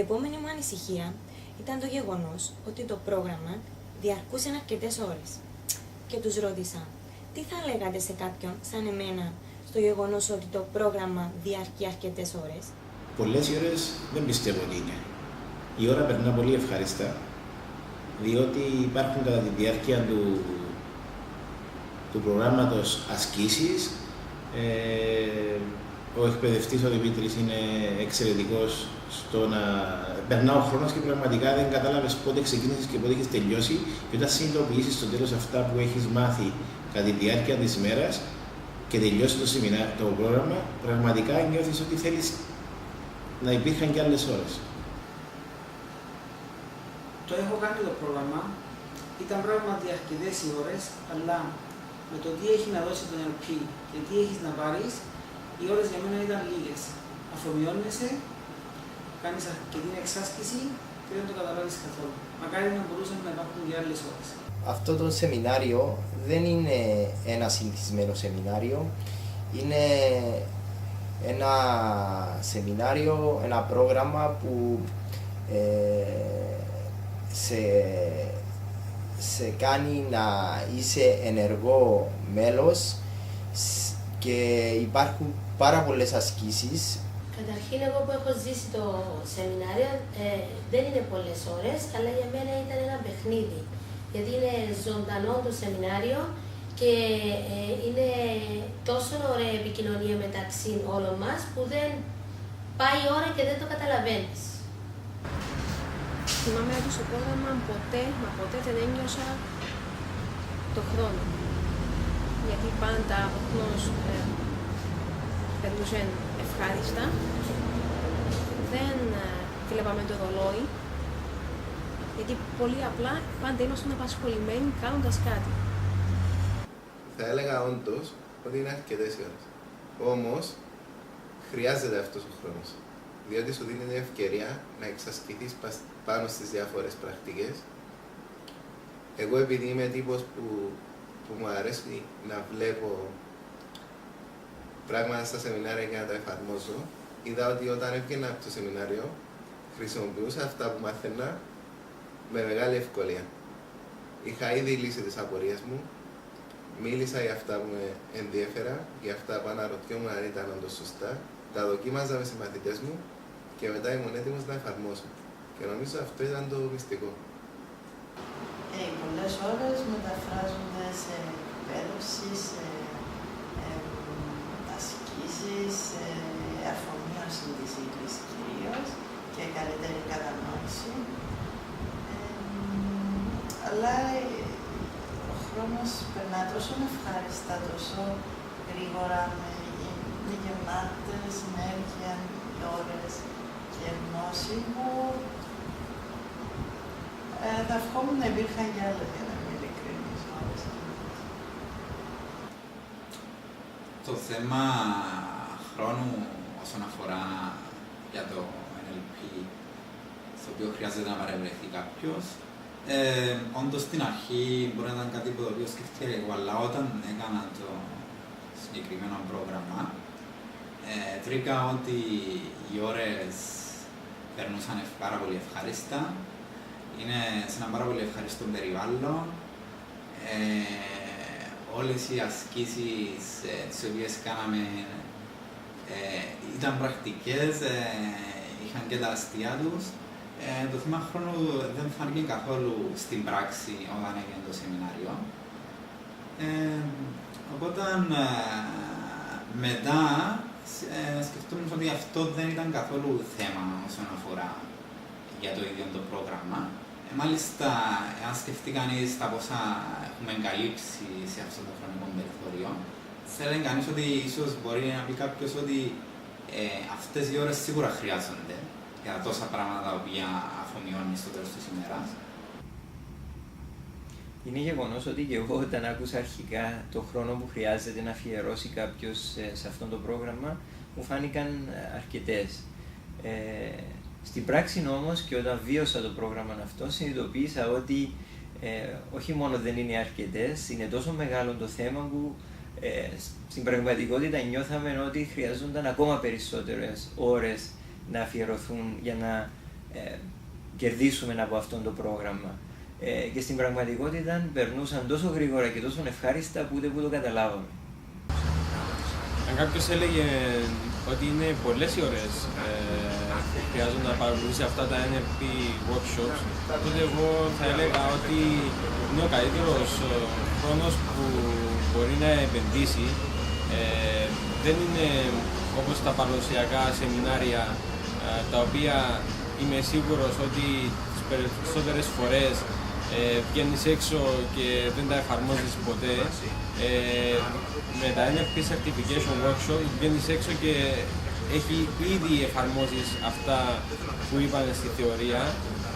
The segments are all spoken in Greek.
επόμενη μου ανησυχία ήταν το γεγονός ότι το πρόγραμμα διαρκούσε αρκετές ώρες. Και τους ρώτησα, τι θα λέγατε σε κάποιον σαν εμένα στο γεγονός ότι το πρόγραμμα διαρκεί αρκετές ώρες? Πολλές ώρες δεν πιστεύω ότι είναι. Η ώρα περνά πολύ ευχάριστα, διότι υπάρχουν κατά τη διάρκεια του προγράμματος ασκήσεις. Ο εκπαιδευτής, ο Δημήτρης, είναι εξαιρετικός στο να περνά ο χρόνος και πραγματικά δεν κατάλαβες πότε ξεκίνησες και πότε έχεις τελειώσει. Και όταν συνειδητοποιήσεις στο τέλος αυτά που έχεις μάθει κατά τη διάρκεια της ημέρας και τελειώσει το πρόγραμμα, πραγματικά νιώθεις ότι θέλεις να υπήρχαν και άλλες ώρες. Το έχω κάνει το πρόγραμμα, ήταν πράγματι αρκετές οι ώρες, αλλά με το τι έχει να δώσει το NLP και τι έχεις να πάρεις, οι ώρες για μένα ήταν λίγες. Αφομοιώνεσαι, κάνεις αρκετή εξάσκηση και δεν το καταλάβεις καθόλου. Μακάρι να μπορούσαν να υπάρχουν και άλλες ώρες. Αυτό το σεμινάριο δεν είναι ένα συνηθισμένο σεμινάριο, είναι ένα σεμινάριο, ένα πρόγραμμα που σε κάνει να είσαι ενεργό μέλος και υπάρχουν πάρα πολλές ασκήσεις. Καταρχήν, εγώ που έχω ζήσει το σεμινάριο, δεν είναι πολλές ώρες, αλλά για μένα ήταν ένα παιχνίδι. Γιατί είναι ζωντανό το σεμινάριο και είναι τόσο ωραία επικοινωνία μεταξύ όλων μας που δεν πάει η ώρα και δεν το καταλαβαίνεις. Θυμάμαι ότι στο πρόγραμμα ποτέ δεν ένιωσα το χρόνο. Γιατί πάντα ο χρόνος περνούσε ευχάριστα. Δεν βλέπαμε το ρολόι, γιατί πολύ απλά πάντα ήμασταν απασχολημένοι κάνοντας κάτι. Θα έλεγα όντως ότι είναι αρκετές ώρες. Όμως, χρειάζεται αυτός ο χρόνος. Διότι σου δίνει την ευκαιρία να εξασκηθείς πάνω στις διάφορες πρακτικές. Εγώ, επειδή είμαι τύπος που μου αρέσει να βλέπω πράγματα στα σεμινάρια και να τα εφαρμόζω, είδα ότι όταν έβγαινα από το σεμινάριο, χρησιμοποιούσα αυτά που μάθαινα με μεγάλη ευκολία. Είχα ήδη λύσει τις απορίες μου, μίλησα για αυτά που με ενδιέφερα, για αυτά που αναρωτιόμουν αν ήταν όντως σωστά, τα δοκίμαζα με συμμαθητές μου και μετά ήμουν έτοιμος να εφαρμόσω. Και νομίζω αυτό ήταν το μυστικό. Πολλές ώρες μεταφράζονται σε εκπαίδευση, σε ασκήσεις, σε αφομοίωση της ύλης κυρίως και καλύτερη κατανόηση. Αλλά ο χρόνος περνά τόσο ευχάριστα, τόσο γρήγορα, με γεμάτες ενέργεια, ώρες και γνώση που θα ευχόμουν να υπήρχαν και άλλες, για να είμαι ειλικρινής, ώρες. Το θέμα χρόνου όσον αφορά για το NLP, στο οποίο χρειάζεται να παρευρεθεί κάποιος, όντως στην αρχή μπορεί να ήταν κάτι που το οποίο σκέφτηκα εγώ, αλλά όταν έκανα το συγκεκριμένο πρόγραμμα, βρήκα ότι οι ώρες περνούσαν πάρα πολύ ευχάριστα, είναι σε ένα πάρα πολύ ευχαριστό περιβάλλον. Όλες οι ασκήσεις τις οποίες κάναμε ήταν πρακτικές, είχαν και τα αστεία τους. Το θέμα χρόνου δεν φάνηκε καθόλου στην πράξη όταν έγινε το σεμινάριο. Οπότε μετά σκεφτόμουν ότι αυτό δεν ήταν καθόλου θέμα όσον αφορά για το ίδιο το πρόγραμμα. Μάλιστα, αν σκεφτεί κανείς τα πόσα έχουμε καλύψει σε αυτό το χρονικό περιθώριο, θα έλεγε κανείς ότι ίσως μπορεί να πει κάποιος ότι αυτές οι ώρες σίγουρα χρειάζονται για τόσα πράγματα τα οποία αφομοιώνει στο τέλος της ημέρας. Είναι γεγονός ότι και εγώ όταν άκουσα αρχικά το χρόνο που χρειάζεται να αφιερώσει κάποιος σε αυτό το πρόγραμμα, μου φάνηκαν αρκετές. Στην πράξη όμως και όταν βίωσα το πρόγραμμα αυτό, συνειδητοποίησα ότι όχι μόνο δεν είναι αρκετές, είναι τόσο μεγάλο το θέμα που στην πραγματικότητα νιώθαμε ότι χρειαζόταν ακόμα περισσότερες ώρες να αφιερωθούν για να κερδίσουμε από αυτό το πρόγραμμα. Και στην πραγματικότητα περνούσαν τόσο γρήγορα και τόσο ευχάριστα που ούτε που το καταλάβαμε. Αν κάποιος έλεγε ότι είναι πολλές οι ώρες που χρειάζονται να παρακολουθήσει αυτά τα NLP workshops, τότε εγώ θα έλεγα ότι είναι ο καλύτερος χρόνος που μπορεί να επενδύσει. Δεν είναι όπως τα παραδοσιακά σεμινάρια, τα οποία είμαι σίγουρος ότι τις περισσότερες φορές βγαίνεις έξω και δεν τα εφαρμόζεις ποτέ. Με τα NLP Certification Workshop βγαίνεις έξω και ήδη εφαρμόζεις αυτά που είπαν στη θεωρία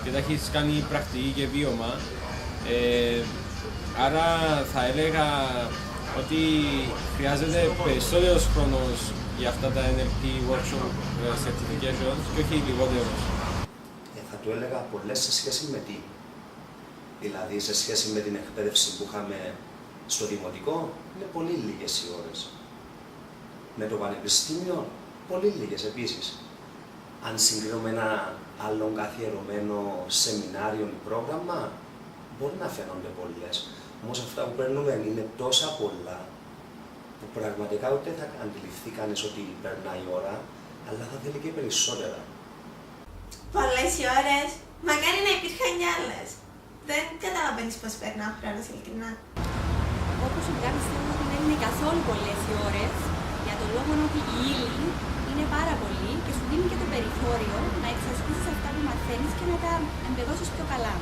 και τα έχεις κάνει πρακτική και βίωμα. Άρα θα έλεγα ότι χρειάζεται περισσότερος χρόνος για αυτά τα NLP Workshop Certifications και όχι λιγότερος. Θα του έλεγα πολλές σε σχέση με τι. Δηλαδή, σε σχέση με την εκπαίδευση που είχαμε στο δημοτικό, είναι πολύ λίγες οι ώρες. Με το πανεπιστήμιο, πολύ λίγες επίσης. Αν συγκρίνουμε ένα άλλο καθιερωμένο σεμινάριο ή πρόγραμμα, μπορεί να φαίνονται πολλές. Όμως αυτά που παίρνουμε είναι τόσα πολλά, που πραγματικά ούτε θα αντιληφθεί κανείς ότι περνάει η ώρα, αλλά θα θέλει και περισσότερα. Πολλές οι ώρες, μακάρι να υπήρχαν κι άλλες. Δεν καταλαβαίνεις πώς περνά ο χρόνος, ειλικρινά. Εγώ προσωπικά πιστεύω ότι δεν είναι καθόλου πολλές οι ώρες, για τον λόγο ότι η ύλη είναι πάρα πολύ και σου δίνει και το περιθώριο να εξασκήσεις αυτά που μαθαίνεις και να τα εμπεδώσεις πιο καλά.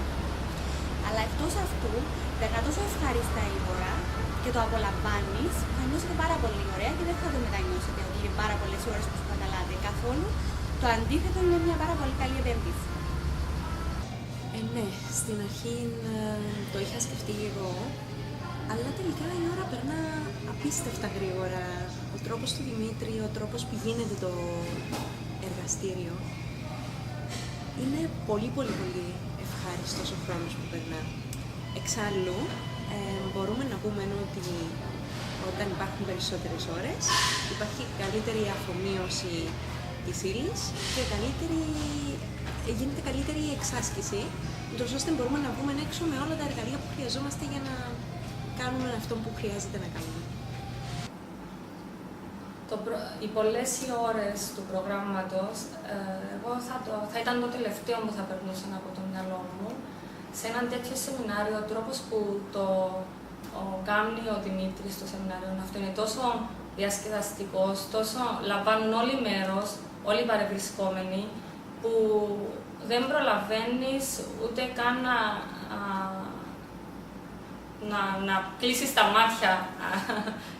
Αλλά εκτός αυτού, περνά τόσο ευχάριστα η ώρα και το απολαμβάνεις, θα νιώσετε πάρα πολύ ωραία και δεν θα το μετανιώσετε ότι είναι πάρα πολλές ώρες που σου καταλάβετε καθόλου. Το αντίθετο είναι μια πάρα πολύ καλή επένδυση. Ναι, στην αρχή το είχα σκεφτεί εγώ, αλλά τελικά η ώρα περνά απίστευτα γρήγορα. Ο τρόπος του Δημήτρη, ο τρόπος που γίνεται το εργαστήριο, είναι πολύ ευχάριστος ο χρόνος που περνά. Εξάλλου, μπορούμε να πούμε ότι όταν υπάρχουν περισσότερες ώρες, υπάρχει καλύτερη αφομοίωση της ύλης και γίνεται καλύτερη εξάσκηση, ώστε μπορούμε να βγούμε έξω με όλα τα εργαλεία που χρειαζόμαστε για να κάνουμε αυτό που χρειάζεται να κάνουμε. Οι πολλές οι ώρες του προγράμματος, εγώ θα ήταν το τελευταίο που θα περνούσαν από το μυαλό μου. Σε έναν τέτοιο σεμινάριο, ο τρόπος που το κάνει ο Δημήτρης στο σεμινάριο αυτό είναι τόσο διασκεδαστικός, τόσο λαμβάνουν όλοι μέρος, όλοι οι παρευρισκόμενοι, που δεν προλαβαίνεις ούτε καν να κλείσεις τα μάτια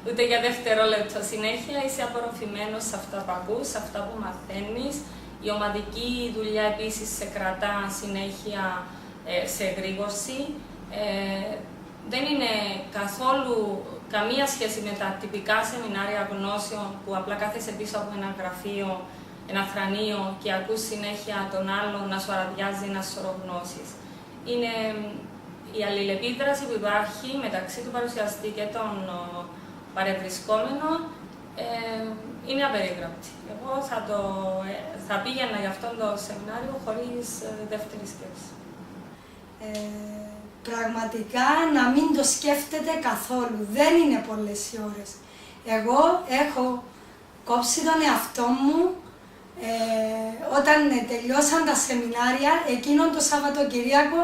ούτε για δευτερόλεπτο. Συνέχεια είσαι απορροφημένος σε αυτά που ακούς, σε αυτά που μαθαίνεις. Η ομαδική δουλειά επίσης σε κρατά συνέχεια σε εγρήγορση. Δεν είναι καθόλου καμία σχέση με τα τυπικά σεμινάρια γνώσεων που απλά κάθεσαι πίσω από ένα γραφείο, ένα θρανείο και ακούς συνέχεια τον άλλον να σου αραδιάζει ένα σωρό γνώσεις. Είναι η αλληλεπίδραση που υπάρχει μεταξύ του παρουσιαστή και των παρευρισκόμενων είναι απερίγραπτη. Εγώ θα πήγαινα για αυτό το σεμινάριο χωρίς δεύτερη σκέψη. Πραγματικά να μην το σκέφτεται καθόλου. Δεν είναι πολλές οι ώρες. Εγώ έχω κόψει τον εαυτό μου όταν τελειώσαν τα σεμινάρια, εκείνον το Σαββατοκυριακό,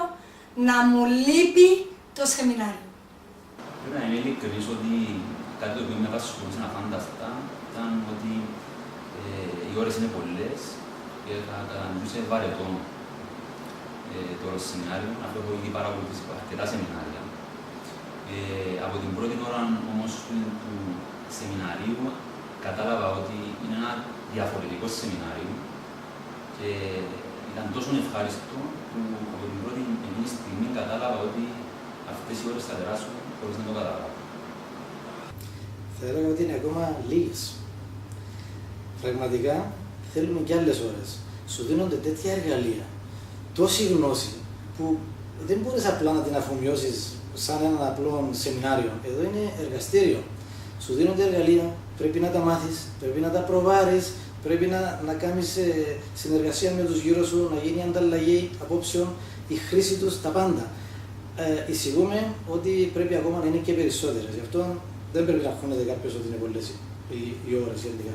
να μου λείπει το σεμινάριο. Πρέπει να είμαι ειλικρινής ότι κάτι το οποίο με απασχολούσε αφάνταστα ήταν ότι οι ώρες είναι πολλές και θα κατανοούσε βαρετό το σεμινάριο, αφού έχω ήδη παρακολουθήσει αρκετά σεμινάρια. Από την πρώτη ώρα όμως του σεμιναρίου κατάλαβα ότι είναι ένα διαφορετικό σεμινάριο και ήταν τόσο ευχάριστο που από την πρώτη στιγμή κατάλαβα ότι αυτές οι ώρες θα περάσουν χωρίς να το καταλάβω. Θα έλεγα ότι είναι ακόμα λίγες. Πραγματικά θέλουμε και άλλες ώρες. Σου δίνονται τέτοια εργαλεία, τόση γνώση που δεν μπορείς απλά να την αφομοιώσεις σαν έναν απλό σεμινάριο. Εδώ είναι εργαστήριο. Σου δίνονται εργαλεία, πρέπει να τα μάθεις, πρέπει να τα προβάρεις, Πρέπει να κάνεις συνεργασία με τους γύρω σου, να γίνει ανταλλαγή απόψεων, η χρήση τους, τα πάντα. Εισηγούμε ότι πρέπει ακόμα να είναι και περισσότερες. Γι' αυτό δεν πρέπει να χώνεται κάποιος ότι είναι πολλές οι ώρες γενικά.